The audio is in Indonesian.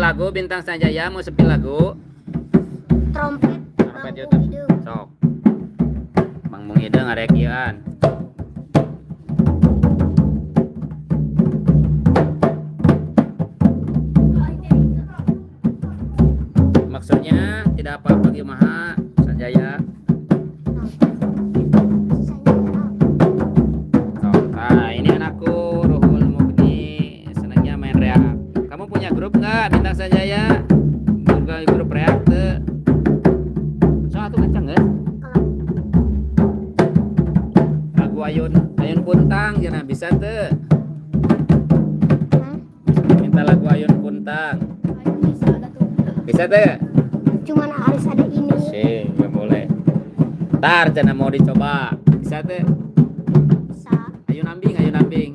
lagu Bintang Sanjaya mau sepil lagu. Trompet. Trompet YouTube. Sok. Bang Mung Hideng arek ieuan. Maksudnya tidak apa-apa gimana Sanjaya. Nah, ini anakku Ruhul Mukni, senangnya main reak. Kamu punya grup nggak Bintang Sanjaya? Grup reak tuh. Soal tuh kenceng nggak? Lagu Ayun Puntang jangan bisa tuh. Minta lagu Ayun Puntang. Bisa tuh? Cuman harus ada ini. Sih, nggak boleh. Ntar jangan mau dicoba. Bisa tuh? Bisa. Ayo nambing, ayo nambing.